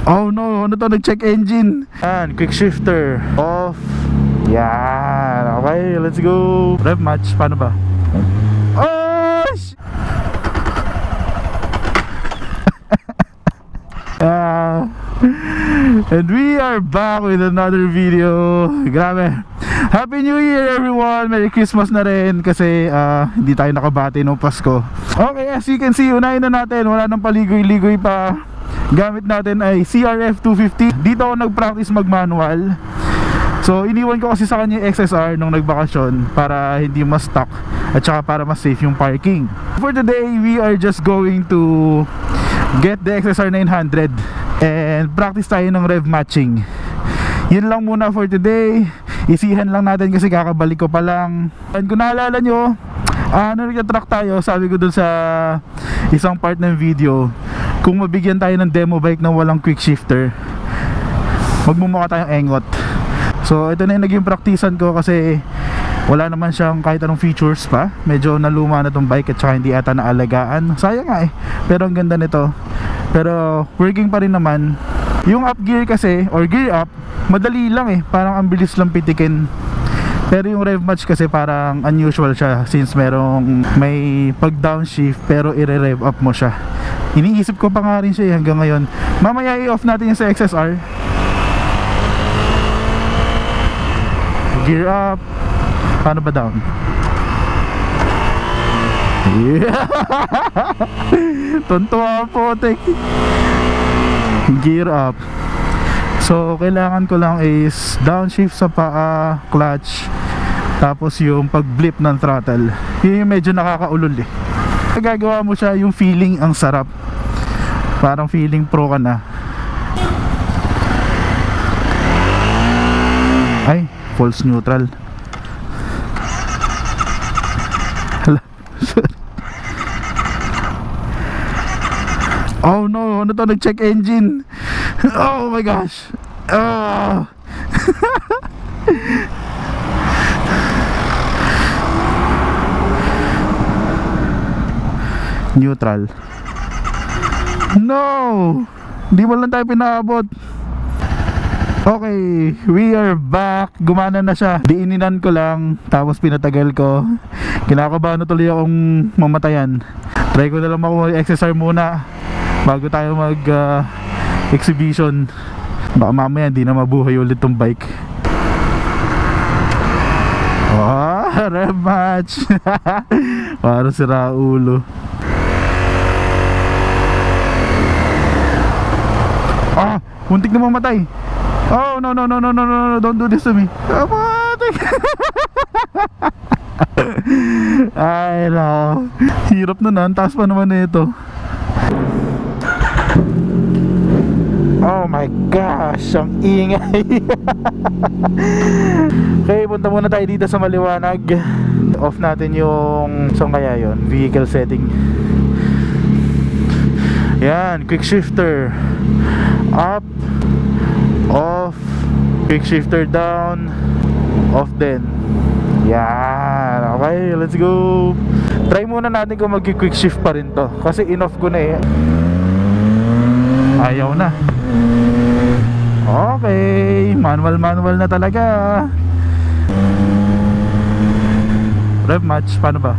Oh no, ano to, nag-check engine. Yan, quick shifter off. Yan, okay, let's go. Rev match, paano ba? Oh! And we are back with another video. Grabe, Happy New Year everyone. Merry Christmas na rin kasi hindi tayo nakabati noong Pasko. Okay, as you can see, unahin na natin. Wala nang paligoy-ligoy pa. Gamit natin ay CRF 250. Dito ako nag-practice mag-manual. So iniwan ko kasi sa kanya yung XSR nung nagbakasyon para hindi mas stuck at saka para mas safe yung parking. For today, we are just going to get the XSR 900 and practice tayo ng rev matching. Yun lang muna for today. Isihan lang natin kasi kakabalik ko pa lang. And kung naalala nyo, nag-track tayo, sabi ko dun sa isang part ng video, kung mabigyan tayo ng demo bike na walang quick shifter, magmumukha tayong engot. So ito na yung naging praktisan ko kasi wala naman siyang kahit anong features pa. Medyo naluma na tong bike at saka hindi ata naalagaan. Sayang nga eh, pero ang ganda nito. Pero working pa rin naman. Yung up gear kasi, or gear up, madali lang eh, parang ang bilis lang pitikin. Pero yung rev match kasi parang unusual siya since may pag downshift pero i-rev up mo siya. Iniisip ko pa nga rin siya hanggang ngayon. Mamaya i-off natin yung sa XSR. Gear up. Paano ba down? Yeah. Tuntua po, tek. Gear up. So kailangan ko lang is downshift sa paa, clutch, tapos yung pag-blip ng throttle. Yun yung medyo nakakaulol eh. Gagawa mo siya, yung feeling ang sarap. Parang feeling pro ka na. Ay, false neutral. Oh no, ano to, nag-check engine. Oh my gosh. Oh. Neutral. No, di mo lang tayo pinaabot. Okay, we are back. Gumana na siya. Diininan ko lang, tapos pinatagal ko. Kinakabahan na tuloy akong mamatayan. Try ko na lang mag-XSR muna bago tayo mag exhibition. Baka mamaya hindi na mabuhay ulit tong bike. Oh, rev match. Parang sira ulo. Muntik na mamatay. Oh no, don't do this to me. Ay no, hirap na na. Taas pa naman na ito. Oh my gosh, ang ingay. Okay, punta muna tayo dito sa maliwanag. Off natin yung, saan kaya yun? Vehicle setting. Yan, quick shifter up, off, quick shifter down, off din. Yan, okay, let's go. Try muna natin kung mag-quick shift pa rin to kasi in-off ko na eh. Ayaw na. Okay, manual na talaga. Rev match, paano ba?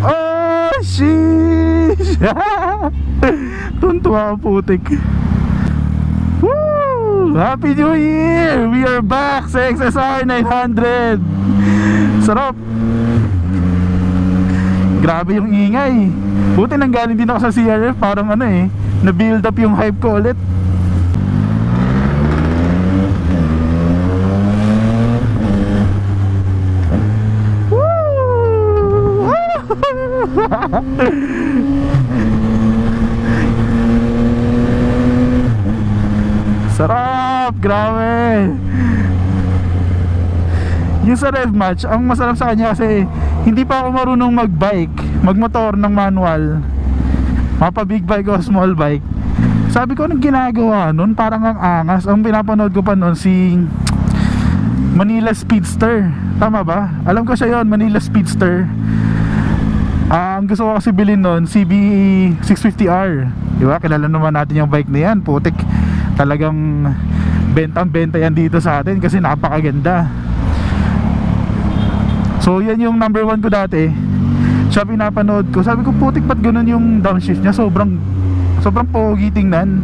Oh, sheesh. Tuntua ang putik. Woo! Happy New Year! We are back sa XSR 900. Sarap. Grabe yung ingay. Buti nanggaling din ako sa CRF. Parang ano eh, na-build up yung hype ko ulit. Woo! Sarap! Grabe! Yung sa rev match, ang masarap sa kanya kasi hindi pa ako marunong mag-bike, magmotor ng manual, mapa big bike o small bike. Sabi ko, anong ginagawa nun? Parang ang angas. Ang pinapanood ko pa nun si Manila Speedster. Tama ba? Alam ko siya yon, Manila Speedster. Ang gusto ko kasi bilhin nun, CB 650R. Diba? Kilala naman natin yung bike na yan. Putik, talagang bentang-benta yan dito sa atin kasi napakaganda. So yan yung number 1 ko dati. Siya pinapanood ko. Sabi ko, putik, ba't ganun yung downshift niya? Sobrang pogi tingnan.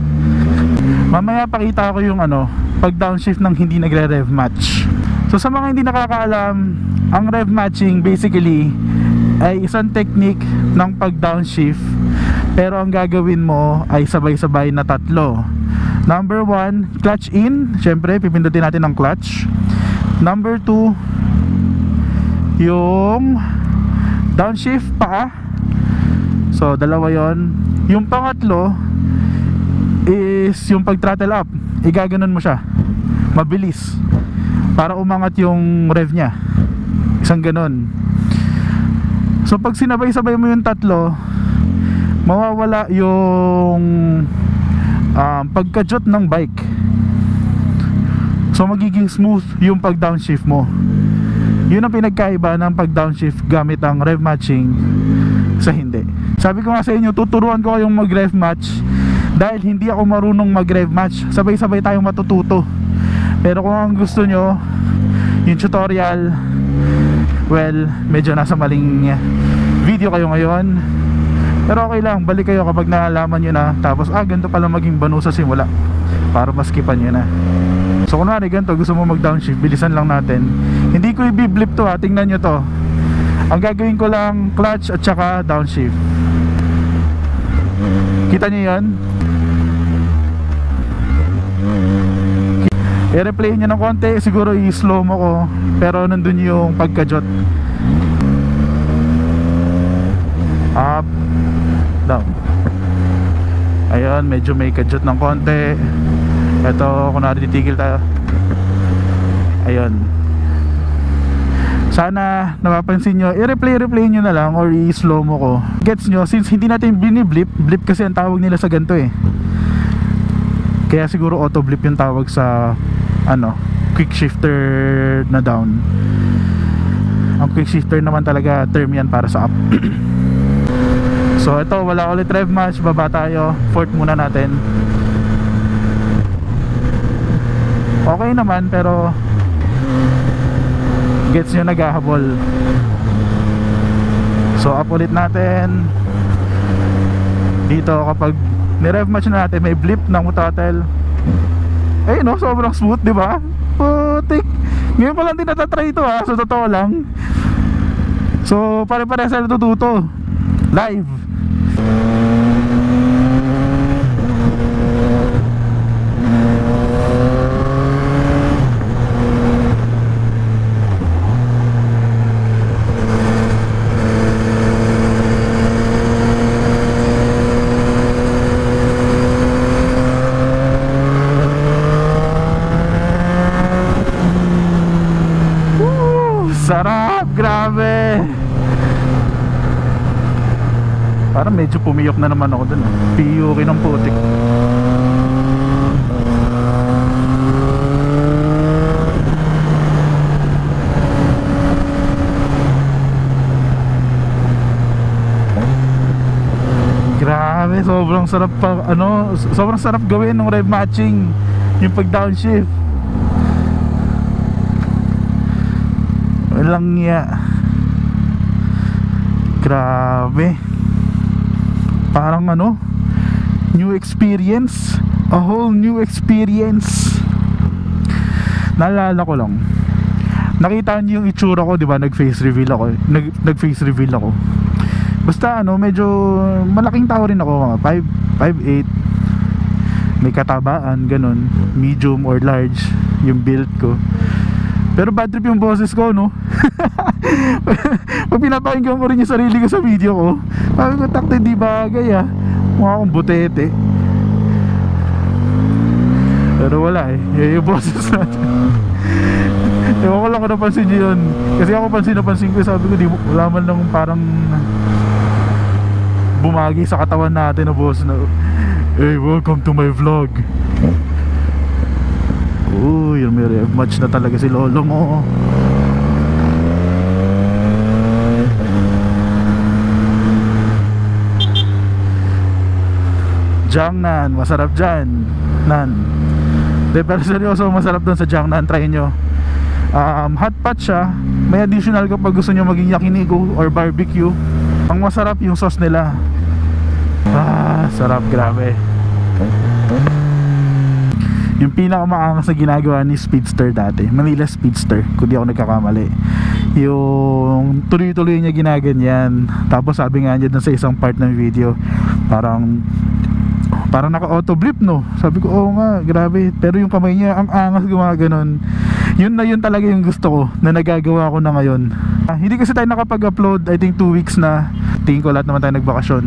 Mamaya pakita ko yung pag downshift ng hindi nagre-rev match. So sa mga hindi nakakaalam, ang rev matching basically ay isang technique ng pag downshift, pero ang gagawin mo ay sabay-sabay na tatlo. Number 1, clutch in. Syempre pipindutin natin ang clutch. Number 2, yung downshift paa. So dalawa yon. Yung pangatlo is yung pag throttle up. Igaganon mo siya mabilis para umangat yung rev nya. Isang ganon. So pag sinabay-sabay mo yung tatlo, mawawala yung pagkajot ng bike. So magiging smooth yung pag downshift mo. Yun ang pinagkaiba ng pag downshift gamit ang rev matching sa hindi. Sabi ko nga sa inyo, tuturuan ko kayong mag rev match dahil hindi ako marunong mag rev match. Sabay-sabay tayong matututo. Pero kung ang gusto nyo yung tutorial, well, medyo nasa maling video kayo ngayon. Pero okay lang, balik kayo kapag naalaman nyo na. Tapos ganito pala maging banu sa simula, para maskipan nyo na. So kunwari ganito, gusto mo mag downshift, bilisan lang natin. Hindi ko i-blip to ha, tingnan nyo to. Ang gagawin ko lang, clutch at saka downshift. Kita nyo yun? I-replay nyo ng konti, siguro i-slow mo ko, pero nandun yung pagkajot. Up, down. Ayun, medyo may kajot ng konti. Ito, kunwari titigil tayo. Ayun. Sana napapansin nyo, i-replay nyo na lang or i-slow mo ko. Gets nyo, since hindi natin biniblip, blip kasi ang tawag nila sa ganito eh. Kaya siguro auto blip yung tawag sa quick shifter na down. Ang quick shifter naman talaga term yan para sa up. So ito, wala ulit rev match, baba tayo, fourth muna natin. Okay naman, pero gets nyo, naghahabol. So up ulit natin. Dito kapag ni-rev match na natin, may blip ng throttle. Sobrang smooth, di ba? Putik. Ngayon pa lang din natatry ito ha, so totoo lang. So pare-pare sa natututo live. Sarap, grabe. Parang medyo pumiyok na naman ako dun. Piyukin ng putik. Grabe, sobrang sarap pa, sobrang sarap gawin ng rev matching, yung pag downshift. Walang niya. Grabe. Parang new experience. A whole new experience. Naalala ko lang, nakita niyo yung itsura ko, di ba? Nag-face reveal ako. Nag-face reveal ako. Basta medyo malaking tao rin ako, 5'8". May katabaan, ganun. Medium or large yung build ko. Pero bad trip yung boses ko, no? Pag pinapakinggan ko rin yung sarili ko sa video ko, sabi ko, takte, di bagay ah. Mukha akong butete. Pero wala eh, yung boses natin. Ewan ko lang kung napansin nyo yun. Kasi ako napansin ko, sabi ko, wala man lang parang bumagi sa katawan natin na boses na, hey, welcome to my vlog. Uy, may rev match na talaga si lolo mo. Jiangnan, masarap dyan nan. De, pero seryoso, masarap doon sa Jiangnan, try nyo. Hot pot siya, may additional kapag gusto nyo maging yakiniku or barbecue. Ang masarap yung sauce nila. Sarap, grabe. Yung pinakamaangas na ginagawa ni Speedster dati, Manila Speedster, kung di ako nagkakamali, yung tuloy-tuloy niya ginaganyan. Tapos sabi nga niya dun sa isang part ng video, parang naka-auto blip, no? Sabi ko, oo nga, grabe. Pero yung kamay niya, ang angas gumaganon. Yun talaga yung gusto ko na nagagawa ko na ngayon. Hindi kasi tayo nakapag-upload, I think 2 weeks na. Tingin ko lahat naman tayo nagbakasyon.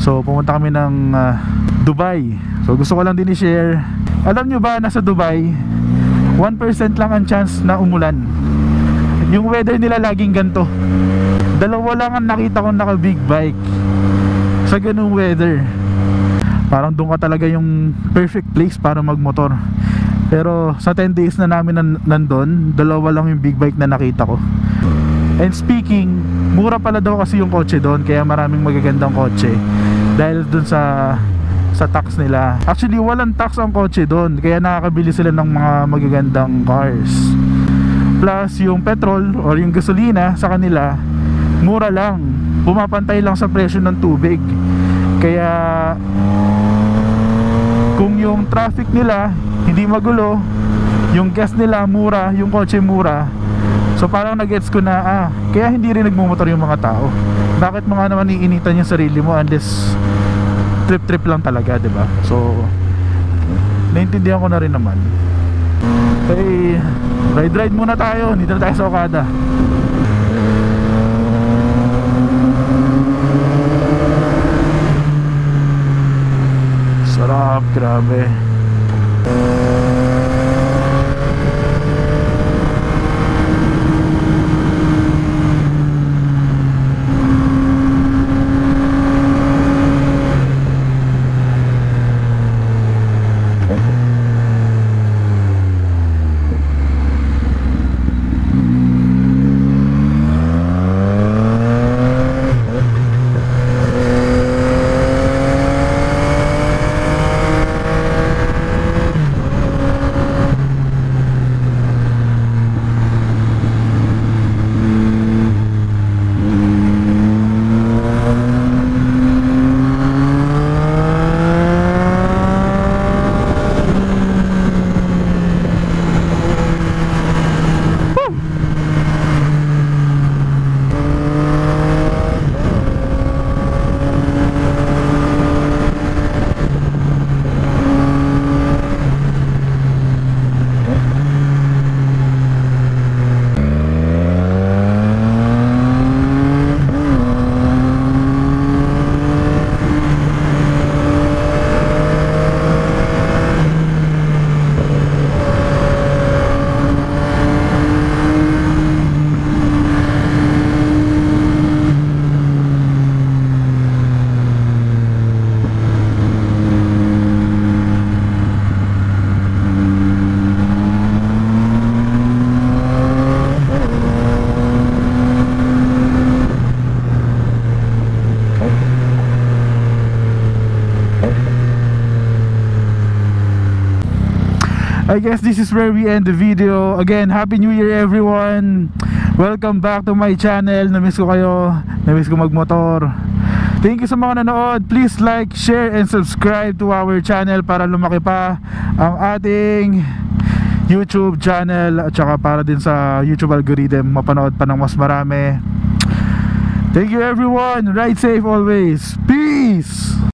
So pumunta kami ng Dubai. So gusto ko lang din i-share. Alam nyo ba, nasa Dubai 1% lang ang chance na umulan. Yung weather nila laging ganito. 2 lang ang nakita ko naka big bike sa ganung weather. Parang doon ka talaga yung perfect place para magmotor. Pero sa 10 days na namin nandun, 2 lang yung big bike na nakita ko. And speaking, mura pala daw kasi yung kotse doon, kaya maraming magagandang kotse. Dahil doon sa tax nila. Actually walang tax ang kotse doon, kaya nakakabili sila ng mga magagandang cars. Plus yung petrol or yung gasolina sa kanila, mura lang, pumapantay lang sa presyo ng tubig. Kaya kung yung traffic nila hindi magulo, yung gas nila mura, yung kotse mura. So parang nag-gets ko na, kaya hindi rin nagmumotor yung mga tao. Bakit mga naman iinitan yung sarili mo unless trip lang talaga, diba? So naintindihan ko na rin naman. Okay, ride muna tayo. Dito na tayo sa Okada. Sarap, grabe. I guess this is where we end the video. Again, Happy New Year everyone. Welcome back to my channel. Namiss ko kayo. Namiss ko magmotor. Thank you sa mga nanood. Please like, share, and subscribe to our channel para lumaki pa ang ating YouTube channel at saka para din sa YouTube algorithm mapanood pa ng mas marami. Thank you everyone. Ride safe always. Peace!